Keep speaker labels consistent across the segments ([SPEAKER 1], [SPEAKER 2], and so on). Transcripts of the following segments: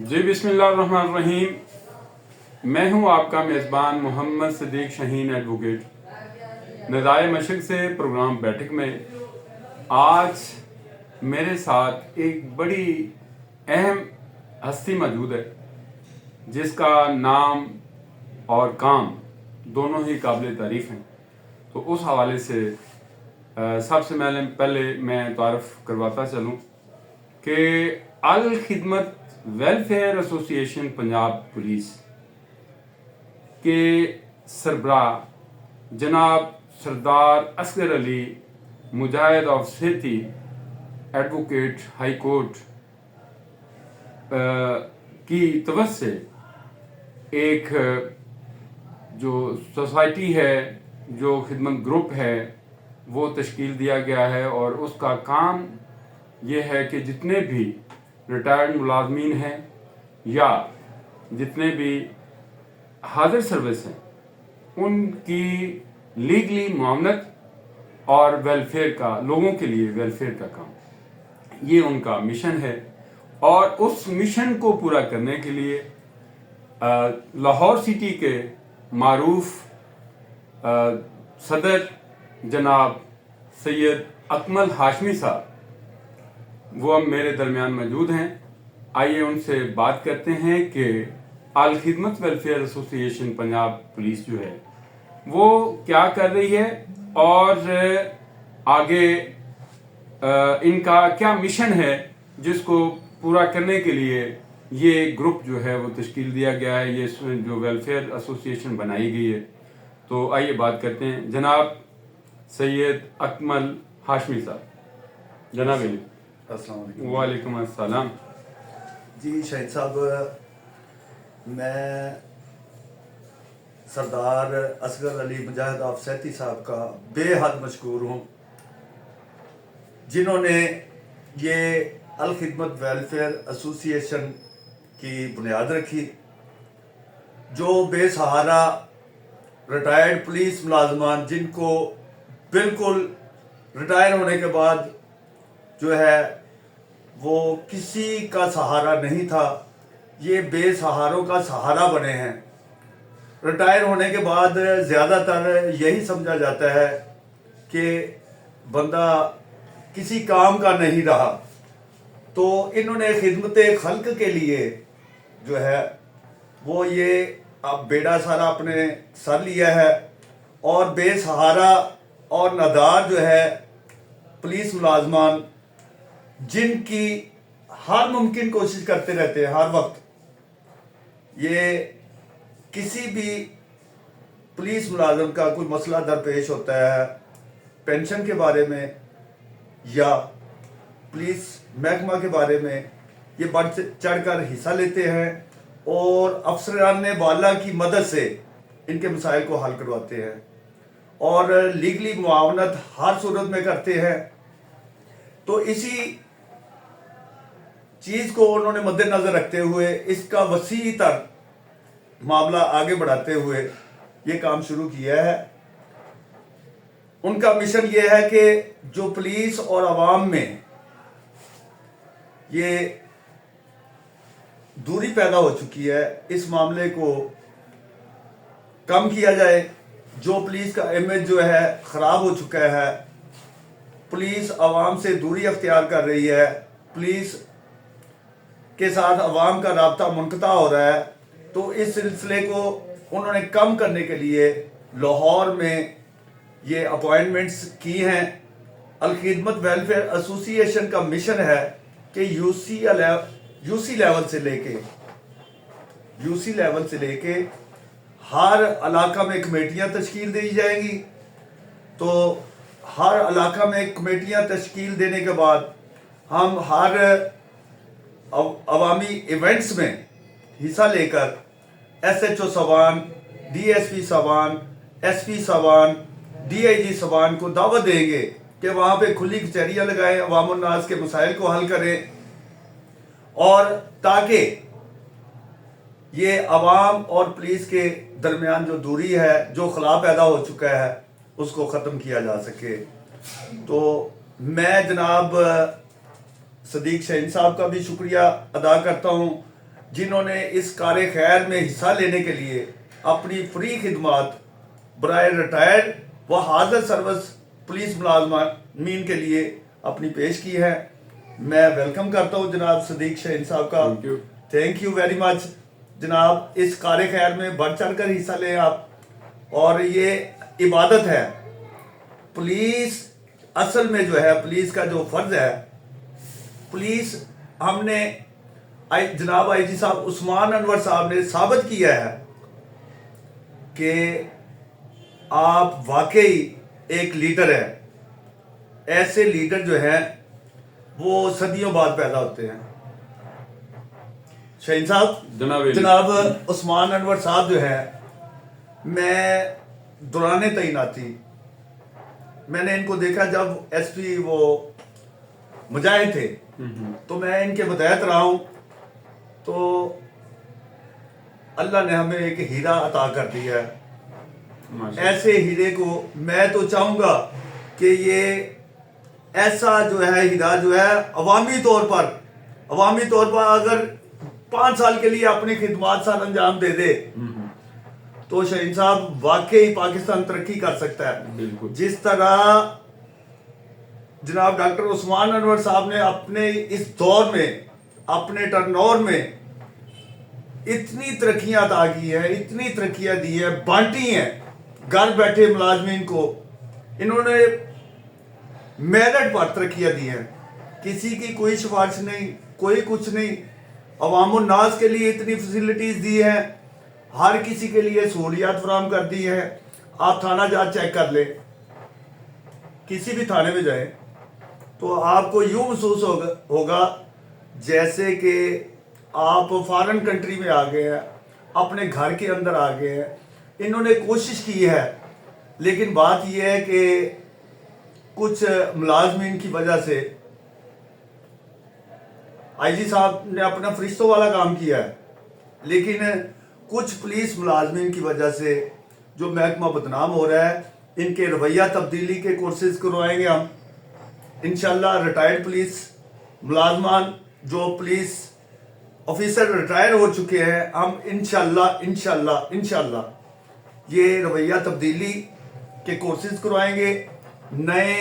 [SPEAKER 1] جی बिस्मिल्लाहिर्रहमानिर्रहीम। मैं हूं आपका मेज़बान मोहम्मद सदीक शहीन एडवोकेट। नज़ाए मशरिक़ से प्रोग्राम बैठक में आज मेरे साथ एक बड़ी अहम हस्ती मौजूद है जिसका नाम और काम दोनों ही काबिल तारीफ़ हैं। तो उस हवाले से सबसे पहले मैं तारफ़ करवाता चलूँ कि अल खिदमत वेलफेयर एसोसिएशन पंजाब पुलिस के सरबराह जनाब सरदार असगर अली मुजाहिद ऑफ सेती एडवोकेट हाई कोर्ट की तरफ से एक जो सोसाइटी है, जो खिदमत ग्रुप है, वो तश्कील दिया गया है और उसका काम ये है कि जितने भी रिटायर्ड मुलाजमीन हैं या जितने भी हाजिर सर्विस हैं उनकी लीगली मुआवनत और वेलफेयर का, लोगों के लिए वेलफेयर का काम, ये उनका मिशन है। और उस मिशन को पूरा करने के लिए लाहौर सिटी के मारूफ सदर जनाब सैयद अकमल हाशमी साहब वो अब मेरे दरमियान मौजूद हैं। आइए उनसे बात करते हैं कि अल खिदमत वेलफेयर एसोसिएशन पंजाब पुलिस जो है वो क्या कर रही है और आगे इनका क्या मिशन है जिसको पूरा करने के लिए ये ग्रुप जो है वो तश्कील दिया गया है, ये जो वेलफेयर एसोसिएशन बनाई गई है। तो आइए बात करते हैं जनाब सैयद अकमल हाशमी साहब। जनाब वालेकुम अस्सलाम।
[SPEAKER 2] जी शहीद साहब, मैं सरदार असगर अली मुजाहिद ऑफ सेती साहब का बेहद मशकूर हूँ जिन्होंने ये अल खिदमत वेलफेयर एसोसिएशन की बुनियाद रखी, जो बेसहारा रिटायर्ड पुलिस मुलाजमान जिनको बिल्कुल रिटायर होने के बाद जो है वो किसी का सहारा नहीं था, ये बेसहारों का सहारा बने हैं। रिटायर होने के बाद ज़्यादातर यही समझा जाता है कि बंदा किसी काम का नहीं रहा, तो इन्होंने खिदमत खल्क के लिए जो है वो ये अब बेड़ा सारा अपने सर लिया है और बेसहारा और नादार जो है पुलिस मुलाजमान जिनकी हर मुमकिन कोशिश करते रहते हैं हर वक्त, ये किसी भी पुलिस मुलाजम का कोई मसला दरपेश होता है पेंशन के बारे में या पुलिस महकमा के बारे में, ये बढ़ चढ़ कर हिस्सा लेते हैं और अफसरान बाला की मदद से इनके मसाइल को हल करवाते हैं और लीगली मुआवनत हर सूरत में करते हैं। तो इसी चीज़ को उन्होंने मद्देनजर रखते हुए इसका वसी तर मामला आगे बढ़ाते हुए ये काम शुरू किया है। उनका मिशन ये है कि जो पुलिस और आवाम में ये दूरी पैदा हो चुकी है, इस मामले को कम किया जाए। जो पुलिस का इमेज जो है ख़राब हो चुका है, पुलिस आवाम से दूरी अख्तियार कर रही है, पुलिस के साथ अवाम का राब्ता मुनक़ता हो रहा है, तो इस सिलसिले को उन्होंने कम करने के लिए लाहौर में ये अपॉइंटमेंट्स की हैं। अल खिदमत वेलफेयर एसोसिएशन का मिशन है कि यूसी लेवल से लेके हर इलाका में कमेटियां तश्कील दी जाएंगी। तो हर इलाका में कमेटियां तश्कील देने के बाद हम हर अवामी इवेंट्स में हिस्सा लेकर SHO सवान, DSP सवान, SP सवान, DIG सवान को दावत देंगे कि वहाँ पे खुली कचहरियाँ लगाएं, अवाम नास के मसाइल को हल करें और ताकि ये अवाम और पुलिस के दरमियान जो दूरी है, जो खला पैदा हो चुका है, उसको ख़त्म किया जा सके। तो मैं जनाब सदीक शहीन साहब का भी शुक्रिया अदा करता हूँ जिन्होंने इस कार्य खैर में हिस्सा लेने के लिए अपनी फ्री खिदमत बराए रिटायर्ड व हाजिर सर्विस पुलिस मुलाजमीन के लिए अपनी पेश की है। मैं वेलकम करता हूँ जनाब सदीक शाहीन साहब का। थैंक यू वेरी मच जनाब, इस कार्य खैर में बढ़ चढ़ कर हिस्सा लें आप, और ये इबादत है। पुलिस असल में जो है, पुलिस का जो फर्ज है, पुलिस हमने जनाब आईजी साहब उस्मान अनवर साहब ने साबित किया है कि आप वाकई एक लीडर है। ऐसे लीडर जो हैं वो सदियों बाद पैदा होते हैं। शाहीन साहब, जनाब उस्मान अनवर साहब जो है, मैं दौरान तैनाती मैंने इनको देखा जब एसपी वो मुजाहिद थे, तो मैं इनके बतायत रहा हूँ। तो अल्लाह ने हमें एक हीरा अता कर दिया है। ऐसे हीरे को मैं तो चाहूँगा कि ये ऐसा जो है हीरा जो है अवामी तौर पर अगर 5 साल के लिए अपनी खिदमत सर अंजाम दे दे तो शाहीन साहब वाकई पाकिस्तान तरक्की कर सकता है। जिस तरह जनाब डॉक्टर उस्मान अनवर साहब ने अपने इस दौर में, अपने टर्नओवर में इतनी तरक्कियां अता की है, इतनी तरक्कियां दी है, बांटी हैं घर बैठे मुलाजमीन को। इन्होंने मेरिट पर तरक्कियां दी हैं, किसी की कोई सिफारिश नहीं, कोई कुछ नहीं। अवामुन नास के लिए इतनी फैसिलिटीज दी है, हर किसी के लिए सहूलियात फराहम कर दी है। आप थाना जांच चेक कर ले, किसी भी थाने में जाए तो आपको यूं महसूस होगा जैसे कि आप फॉरेन कंट्री में आ गए हैं, अपने घर के अंदर आ गए हैं। इन्होंने कोशिश की है, लेकिन बात यह है कि कुछ मुलाजमीन की वजह से आईजी साहब ने अपना फरिश्तों वाला काम किया है, लेकिन कुछ पुलिस मुलाजमीन की वजह से जो महकमा बदनाम हो रहा है, इनके रवैया तब्दीली के कोर्सेज करवाएंगे हम इंशाल्लाह। रिटायर्ड पुलिस मुलाजमान जो पुलिस ऑफिसर रिटायर हो चुके हैं, हम इंशाल्लाह ये रवैया तब्दीली के कोर्सेज करवाएंगे। नए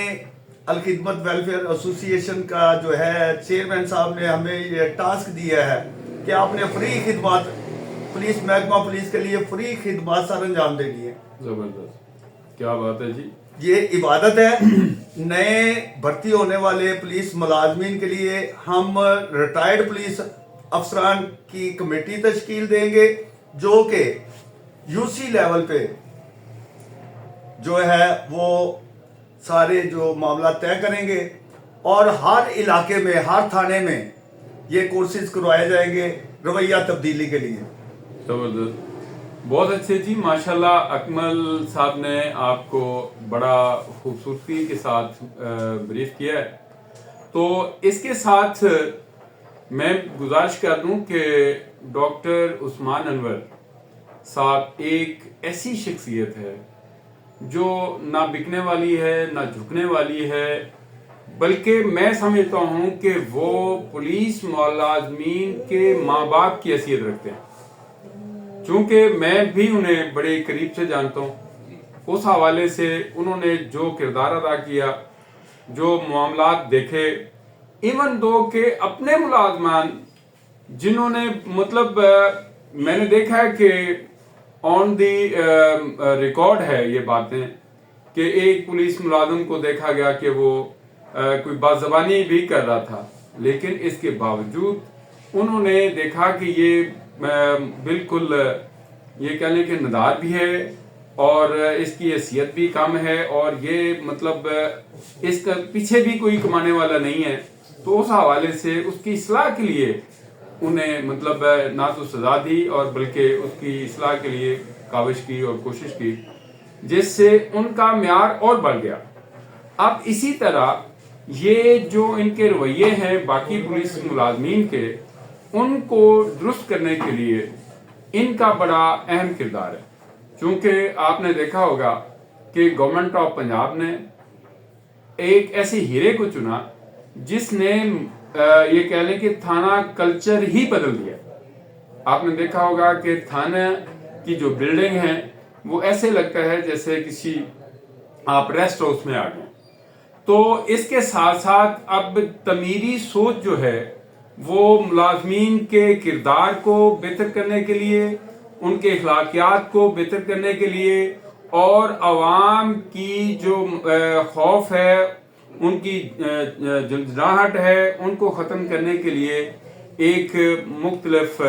[SPEAKER 2] अल खिदमत वेलफेयर एसोसिएशन का जो है चेयरमैन साहब ने हमें ये टास्क दिया है कि आपने फ्री खिदमत पुलिस महकमा पुलिस के लिए फ्री खिदमत सर अंजाम देनी है।
[SPEAKER 1] जबरदस्त, क्या बात है जी,
[SPEAKER 2] ये इबादत है। नए भर्ती होने वाले पुलिस मुलाजमीन के लिए हम रिटायर्ड पुलिस अफसरान की कमेटी तश्कील देंगे, जो कि यूसी लेवल पे जो है वो सारे जो मामला तय करेंगे, और हर इलाके में, हर थाने में ये कोर्सेज करवाए जाएंगे रवैया तब्दीली के लिए।
[SPEAKER 1] जबरदस्त, बहुत अच्छे जी, माशाल्लाह। अकमल साहब ने आपको बड़ा खूबसूरती के साथ ब्रीफ किया है। तो इसके साथ मैं गुजारिश कर दूं कि डॉक्टर उस्मान अनवर साहब एक ऐसी शख्सियत है जो ना बिकने वाली है, ना झुकने वाली है, बल्कि मैं समझता हूं कि वो पुलिस मुलाजमीन के माँ बाप की हैसियत रखते हैं। चूंकि मैं भी उन्हें बड़े करीब से जानता हूँ, उस हवाले से उन्होंने जो किरदार अदा किया, जो मामलात देखे, इवन दो के अपने मुलाजमान जिन्होंने मतलब मैंने देखा है कि ऑन दी रिकॉर्ड है ये बातें कि एक पुलिस मुलाजिम को देखा गया कि वो कोई बाज़बानी भी कर रहा था, लेकिन इसके बावजूद उन्होंने देखा कि ये बिल्कुल ये कह लें कि नदार भी है और इसकी हैसियत भी कम है, और ये मतलब इसका पीछे भी कोई कमाने वाला नहीं है। तो उस हवाले से उसकी इस्लाह के लिए उन्हें मतलब ना तो सजा दी और बल्कि उसकी इस्लाह के लिए काविश की और कोशिश की, जिससे उनका म्यार और बढ़ गया। अब इसी तरह ये जो इनके रवैये हैं बाकी पुलिस मुलाजमीन के, उनको दुरुस्त करने के लिए इनका बड़ा अहम किरदार है। क्योंकि आपने देखा होगा कि गवर्नमेंट ऑफ पंजाब ने एक ऐसे हीरे को चुना जिसने ये कह लें कि थाना कल्चर ही बदल दिया। آپ نے دیکھا ہوگا کہ تھانہ کی جو بلڈنگ ہے وہ ایسے لگتا ہے جیسے کسی آپ ریسٹ ہاؤس میں آ گئے. تو اس کے ساتھ ساتھ اب تعمیری سوچ جو ہے وہ ملازمین کے کردار کو بہتر کرنے کے لیے، ان کے اخلاقیات کو بہتر کرنے کے لیے، اور عوام کی جو خوف ہے، ان کی جھنجھلاہٹ ہے، ان کو ختم کرنے کے لیے ایک مختلف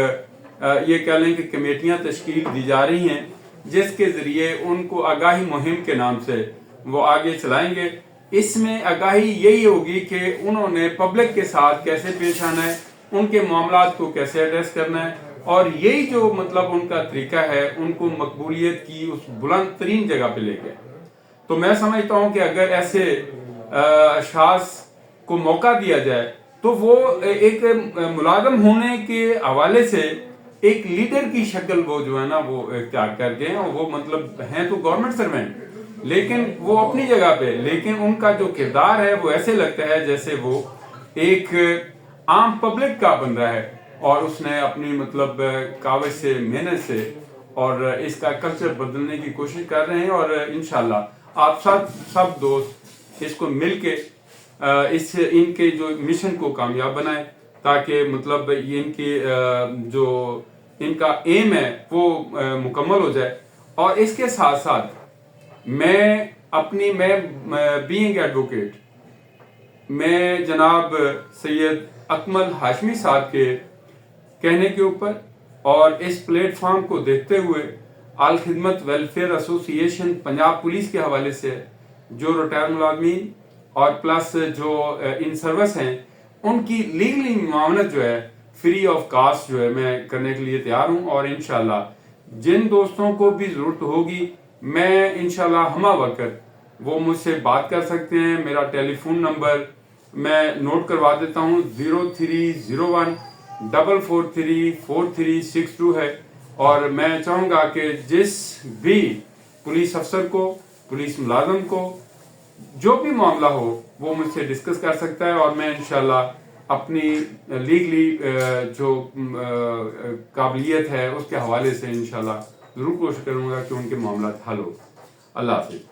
[SPEAKER 1] یہ کہہ لیں کہ کمیٹیاں تشکیل دی جا رہی ہیں، جس کے ذریعے ان کو آگاہی مہم کے نام سے وہ آگے چلائیں گے. اس میں آگاہی یہی ہوگی کہ انہوں نے پبلک کے ساتھ کیسے پیش آنا ہے، ان کے معاملات کو کیسے ایڈریس کرنا ہے، اور یہی جو مطلب ان کا طریقہ ہے ان کو مقبولیت کی اس بلند ترین جگہ پہ لے گئے. تو میں سمجھتا ہوں کہ اگر ایسے اشخاص کو موقع دیا جائے تو وہ ایک ملازم ہونے کے حوالے سے ایک لیڈر کی شکل وہ جو ہے نا وہ اختیار کر کے ہیں. وہ مطلب ہیں تو گورنمنٹ سروینٹ، لیکن وہ اپنی جگہ پہ، لیکن ان کا جو کردار ہے وہ ایسے لگتا ہے جیسے وہ ایک عام پبلک کا بن رہا ہے، اور اس نے اپنی مطلب کاوش سے، محنت سے اور اس کا کلچر بدلنے کی کوشش کر رہے ہیں. اور انشاءاللہ آپ سب دوست اس کو مل کے ان کے جو مشن کو کامیاب بنائیں، تاکہ مطلب یہ ان کی جو ان کا ایم ہے وہ مکمل ہو جائے. اور اس کے ساتھ ساتھ میں بینگ ایڈوکیٹ، میں جناب سید اکمل ہاشمی صاحب کے کہنے کے اوپر اور اس پلیٹ فارم کو دیکھتے ہوئے الخدمت ویلفیئر ایسوسی ایشن پنجاب پولیس کے حوالے سے جو ریٹائر ملازمین اور پلس جو ان سروس ہیں ان کی لیگلی معاونت جو ہے فری آف کاسٹ جو ہے میں کرنے کے لیے تیار ہوں. اور انشاءاللہ جن دوستوں کو بھی ضرورت ہوگی میں انشاءاللہ ہمہ وقت وہ مجھ سے بات کر سکتے ہیں. میرا ٹیلی فون نمبر میں نوٹ کروا دیتا ہوں، 0301 443 4362 ہے. اور میں چاہوں گا کہ جس بھی پولیس افسر کو، پولیس ملازم کو جو بھی معاملہ ہو وہ مجھ سے ڈسکس کر سکتا ہے، اور میں انشاءاللہ اپنی لیگلی جو قابلیت ہے اس کے حوالے سے انشاءاللہ ضرور کوشش کروں گا کہ ان کے معاملات حل ہو. اللہ حافظ.